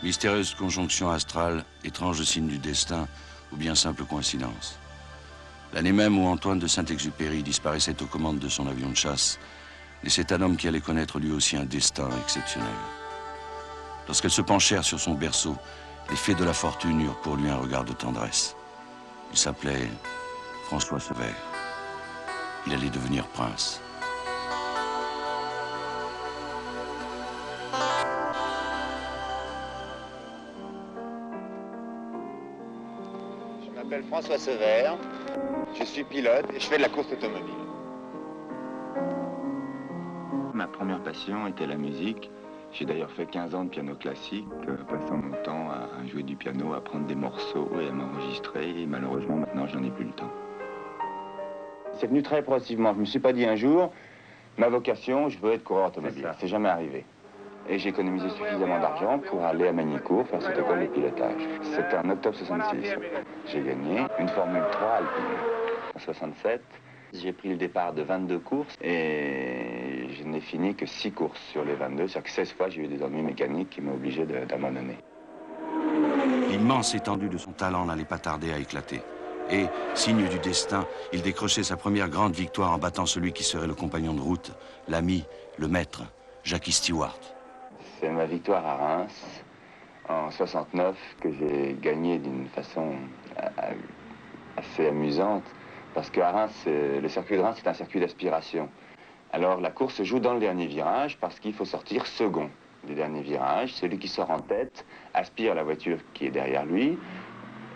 Mystérieuse conjonction astrale, étrange signe du destin ou bien simple coïncidence. L'année même où Antoine de Saint-Exupéry disparaissait aux commandes de son avion de chasse, naissait un homme qui allait connaître lui aussi un destin exceptionnel. Lorsqu'elles se penchèrent sur son berceau, les fées de la fortune eurent pour lui un regard de tendresse. Il s'appelait François Sevère. Il allait devenir prince. Je m'appelle François Sevère, je suis pilote et je fais de la course automobile. Ma première passion était la musique. J'ai d'ailleurs fait 15 ans de piano classique, passant mon temps à jouer du piano, à prendre des morceaux et à m'enregistrer. Et malheureusement, maintenant, je n'en ai plus le temps. C'est venu très progressivement. Je ne me suis pas dit un jour, ma vocation, je veux être coureur automobile. C'est jamais arrivé. Et j'ai économisé suffisamment d'argent pour aller à Magny-Cours faire cette école de pilotage. C'était en octobre 66. J'ai gagné une Formule 3 alpine. En 67, j'ai pris le départ de 22 courses et je n'ai fini que 6 courses sur les 22. C'est-à-dire que 16 fois, j'ai eu des ennuis mécaniques qui m'ont obligé d'abandonner. L'immense étendue de son talent n'allait pas tarder à éclater. Et, signe du destin, il décrochait sa première grande victoire en battant celui qui serait le compagnon de route, l'ami, le maître, Jackie Stewart. C'est ma victoire à Reims, en 69, que j'ai gagnée d'une façon assez amusante. Parce qu'à Reims, le circuit de Reims, c'est un circuit d'aspiration. Alors la course se joue dans le dernier virage parce qu'il faut sortir second du dernier virage. Celui qui sort en tête aspire la voiture qui est derrière lui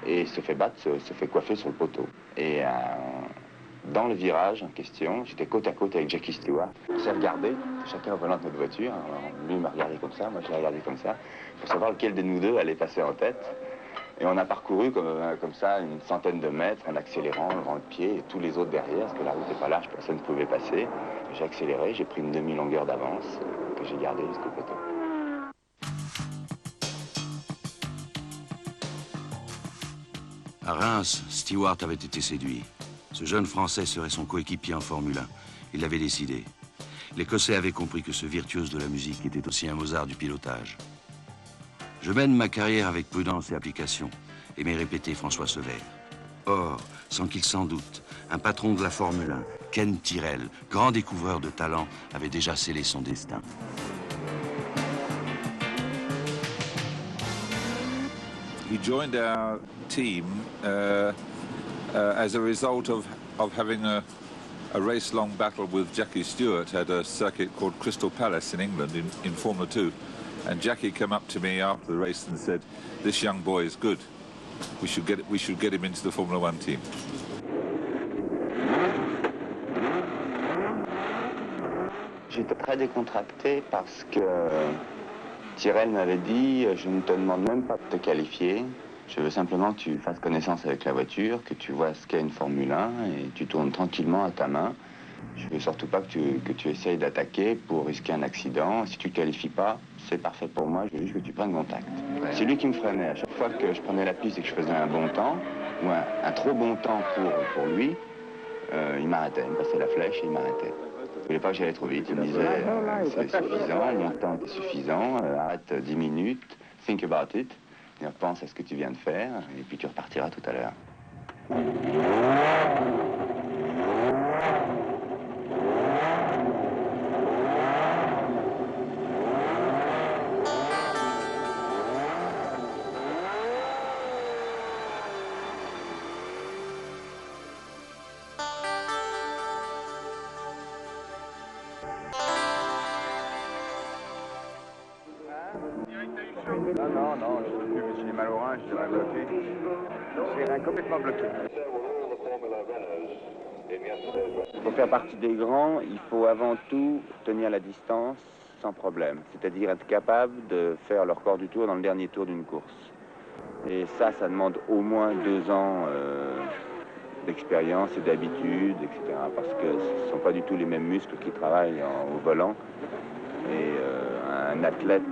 et se fait battre, se fait coiffer sur le poteau. Et dans le virage en question, j'étais côte à côte avec Jackie Stewart. On s'est regardé, chacun au volant de notre voiture. Alors, lui m'a regardé comme ça, moi je l'ai regardé comme ça, pour savoir lequel de nous deux allait passer en tête. Et on a parcouru comme ça une centaine de mètres en accélérant, levant le pied, et tous les autres derrière, parce que la route n'est pas large, personne ne pouvait passer. J'ai accéléré, j'ai pris une demi-longueur d'avance que j'ai gardée jusqu'au poteau. À Reims, Stewart avait été séduit. Ce jeune Français serait son coéquipier en Formule 1. Il l'avait décidé. L'Écossais avait compris que ce virtuose de la musique était aussi un Mozart du pilotage. Je mène ma carrière avec prudence et application, aimait répéter François Sevère. Or, sans qu'il s'en doute, un patron de la Formule 1, Ken Tyrrell, grand découvreur de talent, avait déjà scellé son destin. He joined our team as a result of having a race-long battle with Jackie Stewart at a circuit called Crystal Palace in England in Formula 2. And Jackie came up to me after the race and said, "This young boy is good. We should get him into the Formula 1 team." J'étais très décontracté parce que Tyrrell m'avait dit « Je ne te demande même pas de te qualifier. Je veux simplement que tu fasses connaissance avec la voiture, que tu vois ce qu'est une Formule 1 et tu tournes tranquillement à ta main. Je veux surtout pas que tu essayes d'attaquer pour risquer un accident. Si tu ne te qualifies pas, c'est parfait pour moi, je veux juste que tu prennes contact. » C'est lui qui me freinait. À chaque fois que je prenais la piste et que je faisais un bon temps, ou un trop bon temps pour lui, il m'arrêtait, il me passait la flèche et il m'arrêtait. Il ne voulait pas que j'allais trop vite, il me disait c'est suffisant, mon temps est suffisant, arrête 10 minutes, think about it, et pense à ce que tu viens de faire, et puis tu repartiras tout à l'heure. Non, je ne sais plus, mais j'ai mal au rein, je serai bloqué. J'ai rien complètement bloqué. Pour faire partie des grands, il faut avant tout tenir la distance sans problème. C'est-à-dire être capable de faire le record du tour dans le dernier tour d'une course. Et ça demande au moins 2 ans d'expérience et d'habitude, etc. Parce que ce ne sont pas du tout les mêmes muscles qui travaillent au volant. Et un athlète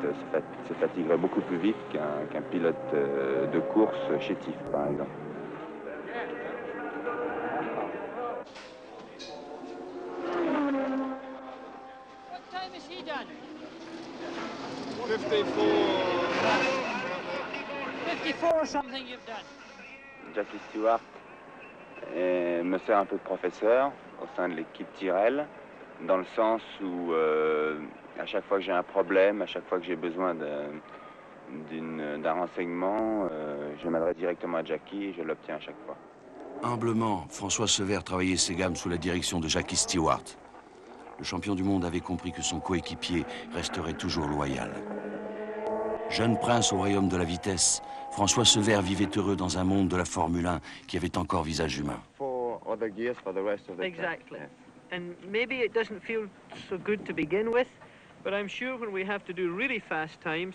se fatiguerait beaucoup plus vite qu'un pilote de course chétif, par exemple. What time has he done? 54. before something you've done? Jackie Stewart me sert un peu de professeur au sein de l'équipe Tyrrell, dans le sens où à chaque fois que j'ai un problème, à chaque fois que j'ai besoin d'un renseignement, je m'adresse directement à Jackie et je l'obtiens à chaque fois. Humblement, François Sever travaillait ses gammes sous la direction de Jackie Stewart. Le champion du monde avait compris que son coéquipier resterait toujours loyal. Jeune prince au royaume de la vitesse, François Sever vivait heureux dans un monde de la Formule 1 qui avait encore visage humain. Exactly. And maybe it doesn't feel so good to begin with, but I'm sure when we have to do really fast times,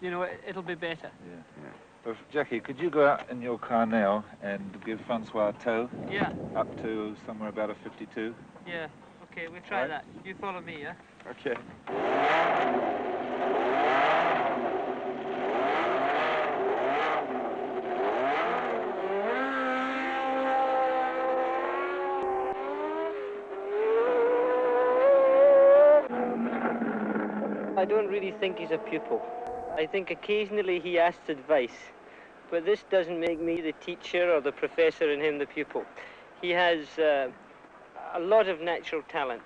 you know, it'll be better. Yeah. Well, Jackie, could you go out in your car now and give Francois a tow? Yeah. Up to somewhere about a 52? Yeah. Okay, we'll try that. You follow me, yeah? Okay. I don't really think he's a pupil. I think occasionally he asks advice, but this doesn't make me the teacher or the professor and him the pupil. He has a lot of natural talent.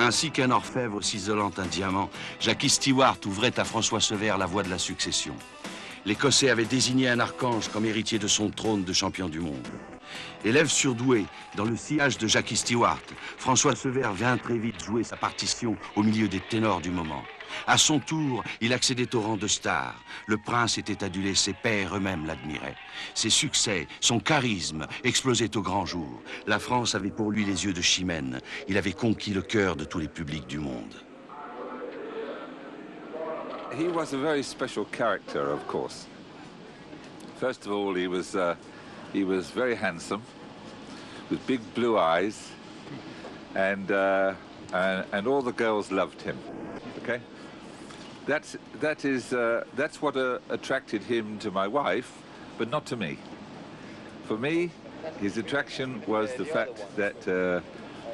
Ainsi qu'un orfèvre ciselant un diamant, Jackie Stewart ouvrait à François Sever la voie de la succession. L'Écossais avait désigné un archange comme héritier de son trône de champion du monde. Élève surdoué, dans le sillage de Jackie Stewart, François Sever vint très vite jouer sa partition au milieu des ténors du moment. À son tour, il accédait au rang de star. Le prince était adulé, ses pairs eux-mêmes l'admiraient. Ses succès, son charisme explosaient au grand jour. La France avait pour lui les yeux de Chimène. Il avait conquis le cœur de tous les publics du monde. He was a very special character, of course. First of all, he was very handsome, with big blue eyes, and all the girls loved him. Okay, that's what attracted him to my wife, but not to me. For me, his attraction was the fact that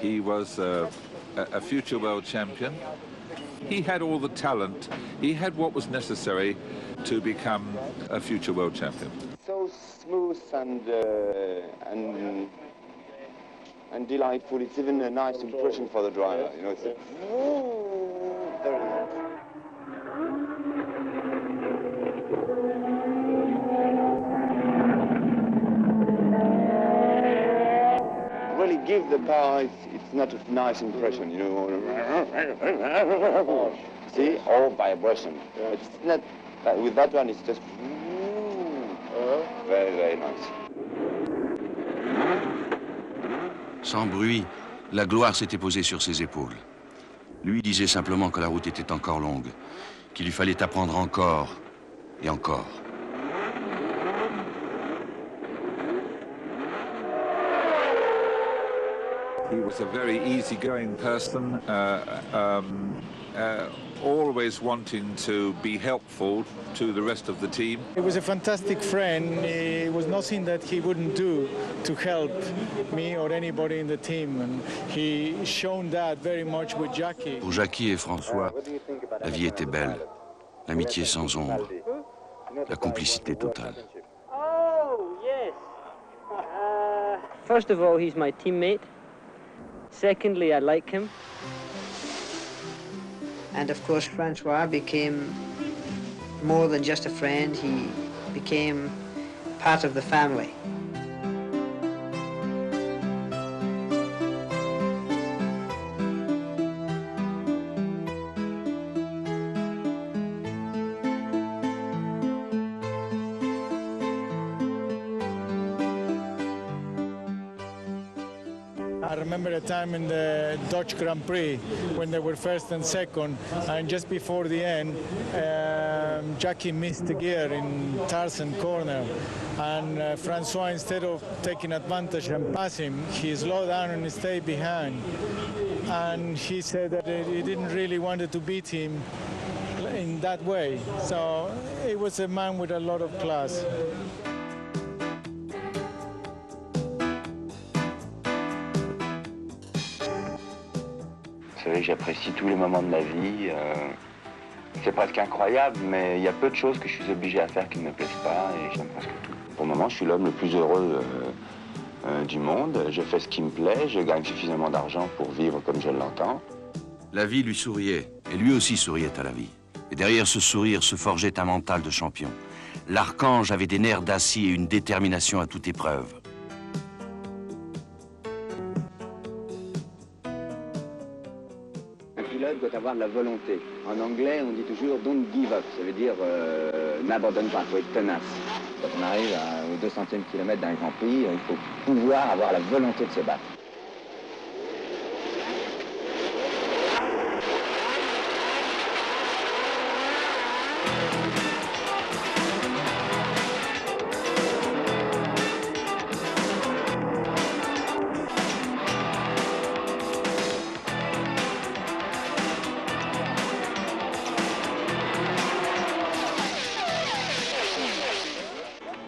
he was a future world champion. He had all the talent. He had what was necessary to become a future world champion. So smooth and delightful. It's even a nice impression for the driver. You know, it's very nice. Really give the power. It's not a nice impression, you know. See, all vibration. It's not. With that one, it's just very, very nice. Sans bruit, la gloire s'était posée sur ses épaules. Lui disait simplement que la route était encore longue, qu'il lui fallait apprendre encore et encore. He was a very easygoing person, always wanting to be helpful to the rest of the team. He was a fantastic friend. It was nothing that he wouldn't do to help me or anybody in the team, and he shown that very much with Jackie. Pour Jackie et François, la vie était belle, l'amitié sans ombre, la complicité totale. Oh, yes. First of all, he's my teammate. Secondly, I like him. And of course, Francois became more than just a friend. He became part of the family. I remember a time in the Dutch Grand Prix when they were first and second, and just before the end, Jackie missed the gear in Tarzan corner, and Francois, instead of taking advantage and pass him, he slowed down and stayed behind. And he said that he didn't really want to beat him in that way. So it was a man with a lot of class. Vous savez, j'apprécie tous les moments de ma vie. C'est presque incroyable, mais il y a peu de choses que je suis obligé à faire qui ne me plaisent pas, et j'aime presque tout. Pour le moment, je suis l'homme le plus heureux du monde. Je fais ce qui me plaît, je gagne suffisamment d'argent pour vivre comme je l'entends. La vie lui souriait, et lui aussi souriait à la vie. Et derrière ce sourire se forgeait un mental de champion. L'archange avait des nerfs d'acier et une détermination à toute épreuve. Un pilote doit avoir de la volonté. En anglais, on dit toujours « don't give up », ça veut dire n'abandonne pas, il faut être tenace. Quand on arrive au 200e kilomètre d'un Grand Prix, il faut pouvoir avoir la volonté de se battre.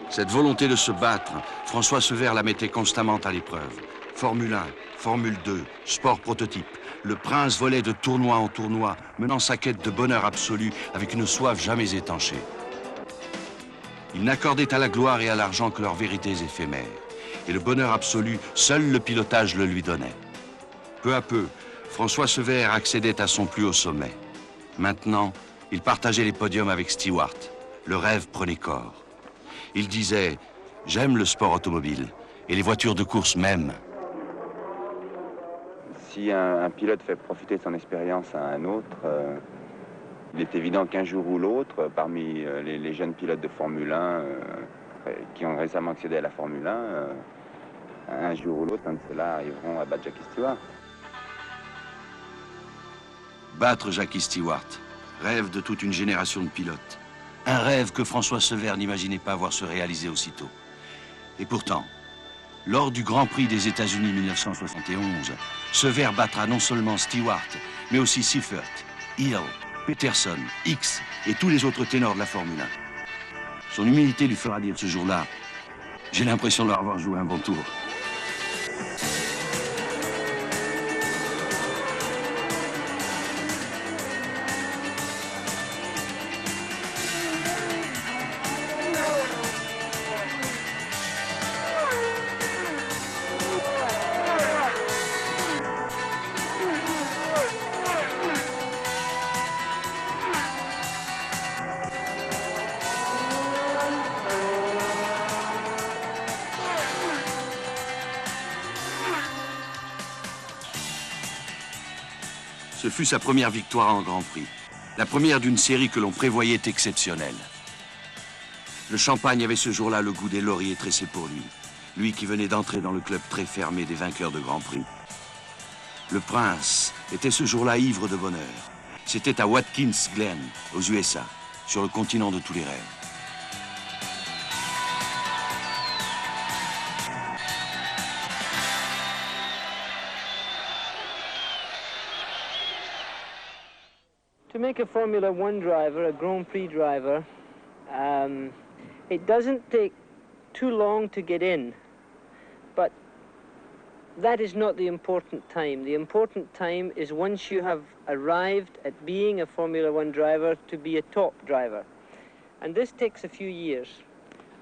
Cette volonté de se battre, François Sevère la mettait constamment à l'épreuve. Formule 1, Formule 2, sport prototype. Le prince volait de tournoi en tournoi, menant sa quête de bonheur absolu avec une soif jamais étanchée. Il n'accordait à la gloire et à l'argent que leurs vérités éphémères. Et le bonheur absolu, seul le pilotage le lui donnait. Peu à peu, François Sevère accédait à son plus haut sommet. Maintenant, il partageait les podiums avec Stewart. Le rêve prenait corps. Il disait « J'aime le sport automobile et les voitures de course même. » Si un pilote fait profiter de son expérience à un autre, il est évident qu'un jour ou l'autre, parmi les jeunes pilotes de Formule 1 qui ont récemment accédé à la Formule 1, un jour ou l'autre, un de ceux-là arriveront à battre Jackie Stewart. Battre Jackie Stewart, rêve de toute une génération de pilotes. Un rêve que François Sevère n'imaginait pas voir se réaliser aussitôt. Et pourtant, lors du Grand Prix des États-Unis 1971, Sevère battra non seulement Stewart, mais aussi Seifert, Hill, Peterson, X et tous les autres ténors de la Formule 1. Son humilité lui fera dire ce jour-là « J'ai l'impression de leur avoir joué un bon tour ». Ce fut sa première victoire en Grand Prix, la première d'une série que l'on prévoyait exceptionnelle. Le champagne avait ce jour-là le goût des lauriers tressés pour lui, lui qui venait d'entrer dans le club très fermé des vainqueurs de Grand Prix. Le prince était ce jour-là ivre de bonheur. C'était à Watkins Glen, aux USA, sur le continent de tous les rêves. To make a Formula One driver, a Grand Prix driver, it doesn't take too long to get in, but that is not the important time. The important time is once you have arrived at being a Formula One driver to be a top driver. And this takes a few years.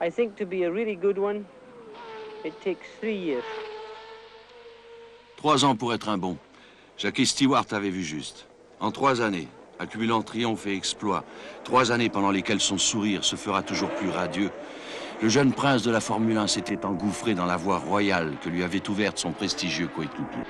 I think to be a really good one, it takes 3 years. 3 ans pour être un bon. Jackie Stewart avait vu juste. En 3 années, accumulant triomphes et exploits, 3 années pendant lesquelles son sourire se fera toujours plus radieux, le jeune prince de la Formule 1 s'était engouffré dans la voie royale que lui avait ouverte son prestigieux coéquipier.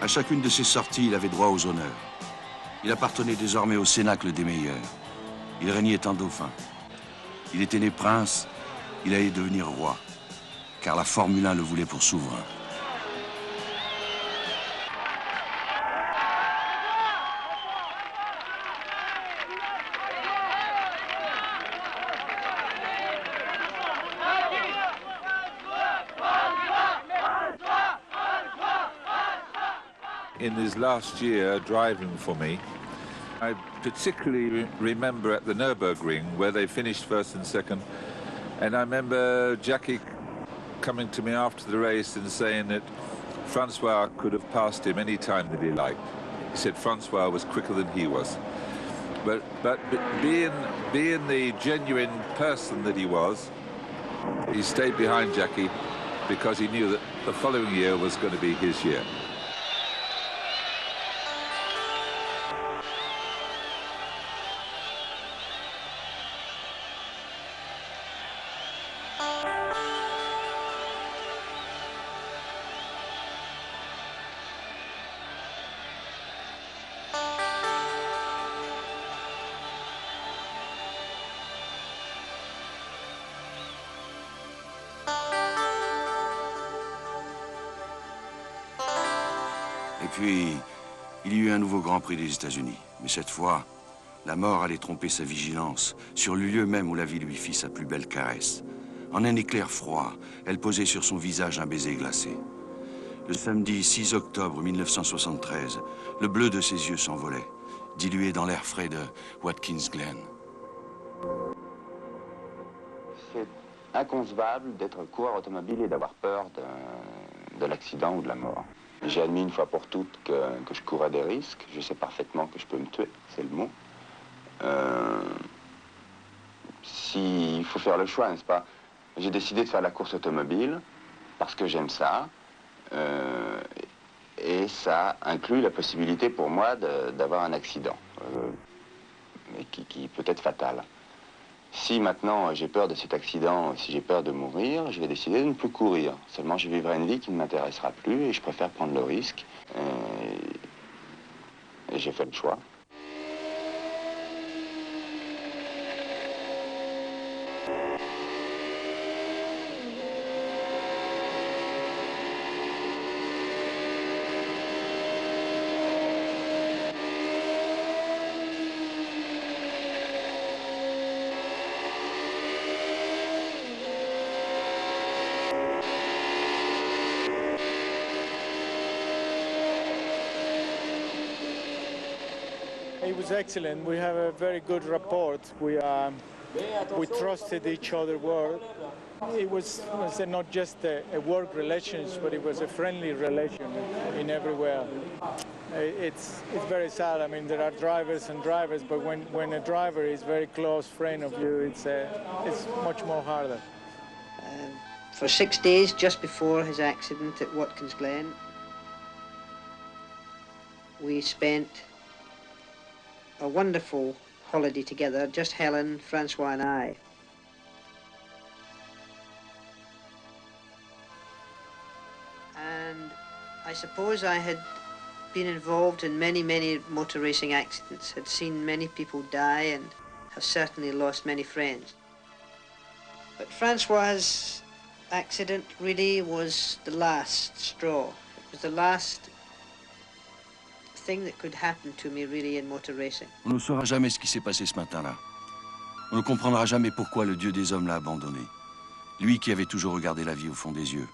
À chacune de ses sorties, il avait droit aux honneurs. Il appartenait désormais au cénacle des meilleurs. Il régnait en dauphin. Il était né prince, il allait devenir roi, car la Formule 1 le voulait pour souverain. In his last year driving for me, I particularly remember at the Nürburgring where they finished first and second, and I remember Jackie coming to me after the race and saying that Francois could have passed him any time that he liked. He said Francois was quicker than he was. But being the genuine person that he was, he stayed behind Jackie because he knew that the following year was going to be his year. Et puis, il y eut un nouveau Grand Prix des États-Unis. Mais cette fois, la mort allait tromper sa vigilance sur le lieu même où la vie lui fit sa plus belle caresse. En un éclair froid, elle posait sur son visage un baiser glacé. Le samedi 6 octobre 1973, le bleu de ses yeux s'envolait, dilué dans l'air frais de Watkins Glen. C'est inconcevable d'être coureur automobile et d'avoir peur de l'accident ou de la mort. J'ai admis une fois pour toutes que je courais des risques. Je sais parfaitement que je peux me tuer, c'est le mot. S'il faut faire le choix, n'est-ce pas? J'ai décidé de faire la course automobile parce que j'aime ça. Et ça inclut la possibilité pour moi d'avoir un accident, mais qui peut être fatal. Si maintenant j'ai peur de cet accident, si j'ai peur de mourir, je vais décider de ne plus courir. Seulement je vivrai une vie qui ne m'intéressera plus et je préfère prendre le risque. Et j'ai fait le choix. It was excellent. We have a very good rapport. We trusted each other well. It was not just a work relationship, but it was a friendly relation in everywhere. It's very sad. I mean, there are drivers and drivers, but when a driver is very close friend of you, it's much more harder. For 6 days just before his accident at Watkins Glen, we spent a wonderful holiday together, just Helen, Francois and I. And I suppose I had been involved in many motor racing accidents, had seen many people die and have certainly lost many friends. But Francois' accident really was the last straw. It was the last thing that could happen to me really in motor racing. On ne saura jamais ce qui s'est passé ce matin-là. On ne comprendra jamais pourquoi le Dieu des hommes l'a abandonné. Lui qui avait toujours regardé la vie au fond des yeux.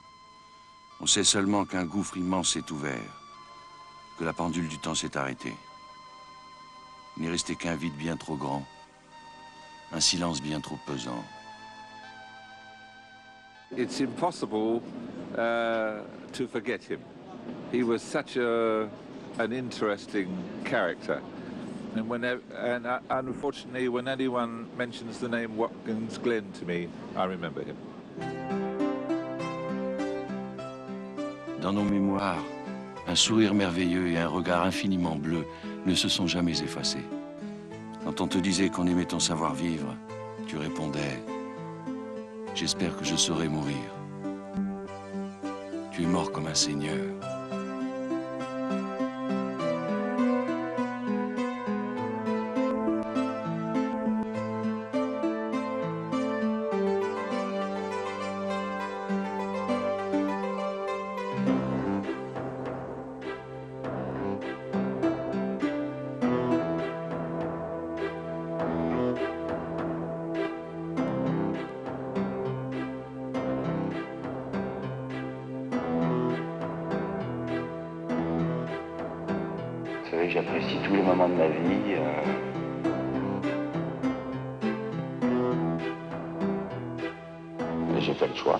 On sait seulement qu'un gouffre immense s'est ouvert, que la pendule du temps s'est arrêtée. Il n'est resté qu'un vide bien trop grand, un silence bien trop pesant. It's impossible to forget him. He was such an interesting character. And unfortunately, when anyone mentions the name Watkins Glen to me, I remember him. Dans nos mémoires, un sourire merveilleux et un regard infiniment bleu ne se sont jamais effacés. Quand on te disait qu'on aimait ton savoir-vivre, tu répondais « J'espère que je saurai mourir. Tu es mort comme un seigneur. » j'apprécie tous les moments de ma vie. Et j'ai fait le choix.